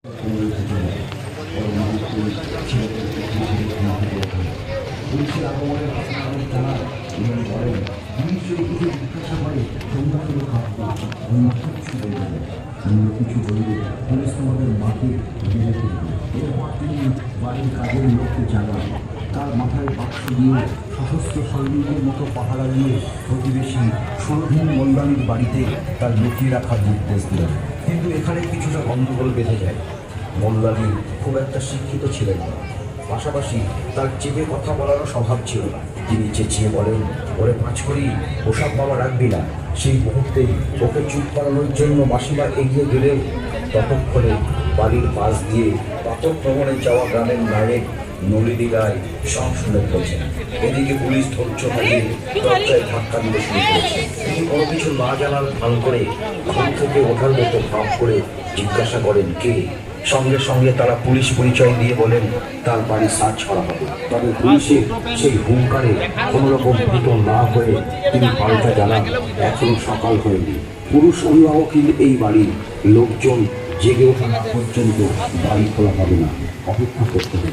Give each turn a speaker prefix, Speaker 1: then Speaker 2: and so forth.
Speaker 1: পুলিশের আগমনের ঘটনা জানান এবং বলেন পুলিশের কিছু জিজ্ঞাসা করে তোমরা কোনো কিছু বলবে পুলিশ তোমাদের মাকে মেরে ফেলবে। এরপর তিনি বাড়ির কাজের লোককে জানান। তার মাথায় বাক্স দিয়ে সশস্ত্র সৈনিকের মতো পাহারা দিয়ে প্রতিবেশী সুরধীন মোল্লানির বাড়িতে তার লুকিয়ে রাখার নির্দেশ দিলেন। কিন্তু এখানে কিছুটা গণ্ডগোল বেঁধে যায়। মোল্লানি খুব একটা শিক্ষিত ছিলেন না, পাশাপাশি তার চেপে কথা বলারও স্বভাব ছিল না। তিনি চেঁচিয়ে বলেন, ওরে পাঁচ করি ওসব বাবা রাখবি না। সেই মুহূর্তেই ওকে চুপ করানোর জন্য মাসিমা এগিয়ে গেলেও ততক্ষণে বাড়ির পাশ দিয়ে পাথর ভ্রমণে যাওয়া গ্রামের নায়ক নলিনী রায় সব শুনে ফেলছেন। এদিকে পুলিশ ধৈর্য হারিয়ে দরজায় ধাক্কা দিতে শুরু করেছে। তিনি কোনো কিছু না জানার ভান করে ঘুম থেকে ওঠার মতো ভাব করে জিজ্ঞাসা করেন কে। সঙ্গে সঙ্গে তারা পুলিশ পরিচয় দিয়ে বলেন তার বাড়ি সার্চ করা হবে। তবে পুলিশের সেই হুঙ্কারে কোনো রকম ভীত না হয়ে তিনি পাল্টা জানান এখনো সকাল হয়নি, পুরুষ অভিভাবকহীন এই বাড়ির লোকজন জেগে ওঠা না পর্যন্ত বাড়ি খোলা হবে না, অপেক্ষা করতে হবে।